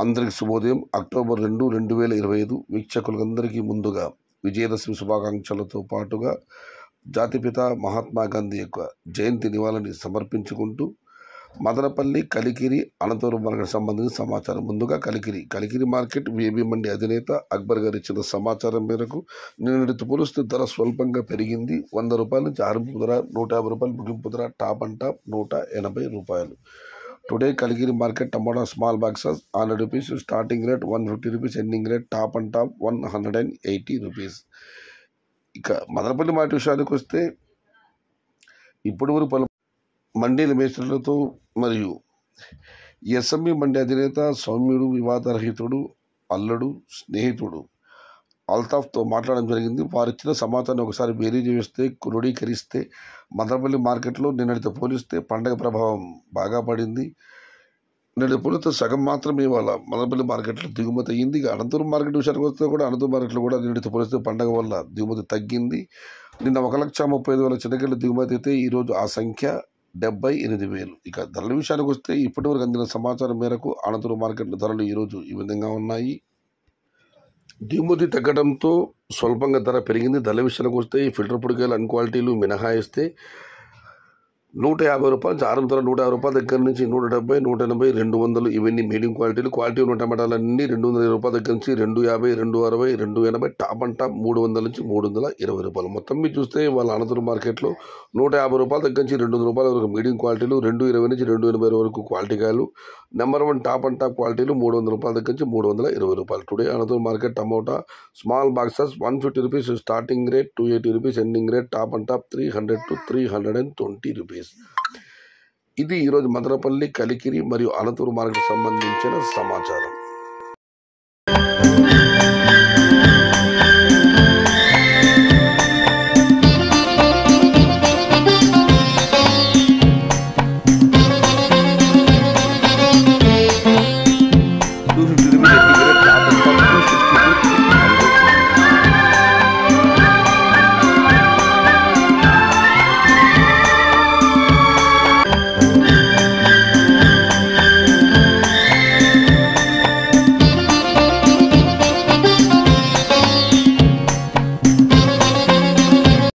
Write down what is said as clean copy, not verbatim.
అందరికి శుభోదయం. అక్టోబర్ 2, 2025 వీక్షకులందరికీ ముందుగా విజయదశమి శుభాకాంక్షలతో పాటుగా జాతిపిత మహాత్మా గాంధీ యొక్క జయంతి నివాళిని సమర్పించుకుంటూ మదనపల్లి కలికిరి అనంతపురం మార్కెట్ సంబంధించిన సమాచారం. ముందుగా కలికిరి మార్కెట్ వేబీ మండి అధినేత అక్బర్ గారు ఇచ్చిన సమాచారం మేరకు నిన్నటితో పోలిస్తే ధర స్వల్పంగా పెరిగింది. 100 రూపాయల నుంచి ఆరంభింపు ధర 150 రూపాయలు, ముగింపు ధర టాప్ అండ్ టాప్ 180 రూపాయలు. Today, Kalgiri market tomato small boxes 100 rupees, starting rate 150 rupees, ending rate top and top 180 rupees. ఇక మదనపల్లి మార్కెట్ విషయానికి వస్తే ఇప్పటి వరకు పలు మండీల మేస్త్రులతో మరియు ఎస్ఎంఈ మండి అధినేత సౌమ్యుడు, వివాదరహితుడు, అల్లుడు, స్నేహితుడు అల్తాఫ్తో మాట్లాడడం జరిగింది. వారు ఇచ్చిన సమాచారాన్ని ఒకసారి బేరీజ్ చేస్తే క్రోడీకరిస్తే మదనపల్లి మార్కెట్లో నిన్నటితో పోలిస్తే పండగ ప్రభావం బాగా పడింది. నిన్నటి పోలిస్తే సగం మాత్రమే ఇవాళ మదనపల్లి మార్కెట్లో దిగుమతి అయ్యింది. ఇక అనంతపురం మార్కెట్ విషయానికి వస్తే కూడా అనంతపురం మార్కెట్లో కూడా నిన్నటితో పోలిస్తే పండగ వల్ల దిగుమతి తగ్గింది. నిన్న 1,35,000 చిన్నగిళ్ళ దిగుమతి అయితే ఈరోజు ఆ సంఖ్య 78,000. ఇక ధరల విషయానికి వస్తే ఇప్పటివరకు అందిన సమాచారం మేరకు అనంతపురం మార్కెట్లో ధరలు ఈరోజు ఈ విధంగా ఉన్నాయి. దిగుమతి తగ్గడంతో స్వల్పంగా ధర పెరిగింది. ధరల విషయానికి వస్తే ఈ ఫిల్టర్ పొడికాయలు అన్ క్వాలిటీలు మినహాయిస్తే 150 రూపాయలు, ఆరం ధర 150 రూపాయల దగ్గర నుంచి 170, 180, 200 ఇవన్నీ మీడియం క్వాలిటీలు. క్వాలిటీ ఉన్న టమాటాలన్నీ 220 రూపాయల దగ్గర నుంచి 250, 260, 280, టాప్ అండ్ టాప్ 300 నుంచి 320 రూపాయలు. మొత్తం మీరు చూస్తే వాళ్ళ అనంతపురం మార్కెట్లో 150 రూపాయల దగ్గర నుంచి 200 రూపాయల వరకు మీడియం క్వాలిటీలు, 220 నుంచి 280 వరకు క్వాలిటీ కాయలు, నెంబర్ 1 టాప్ అండ్ టాప్ క్వాలిటీలు 300 రూపాయల దగ్గర నుంచి 320 రూపాయలు. Today Anantapur market tomato small boxes 150 rupees, starting rate 280 rupees, ending rate top and top 300 to 320 rupees. ఇది ఈరోజు మదనపల్లి, కలికిరి మరియు అనంతపురం మార్కెట్ సంబంధించిన సమాచారం.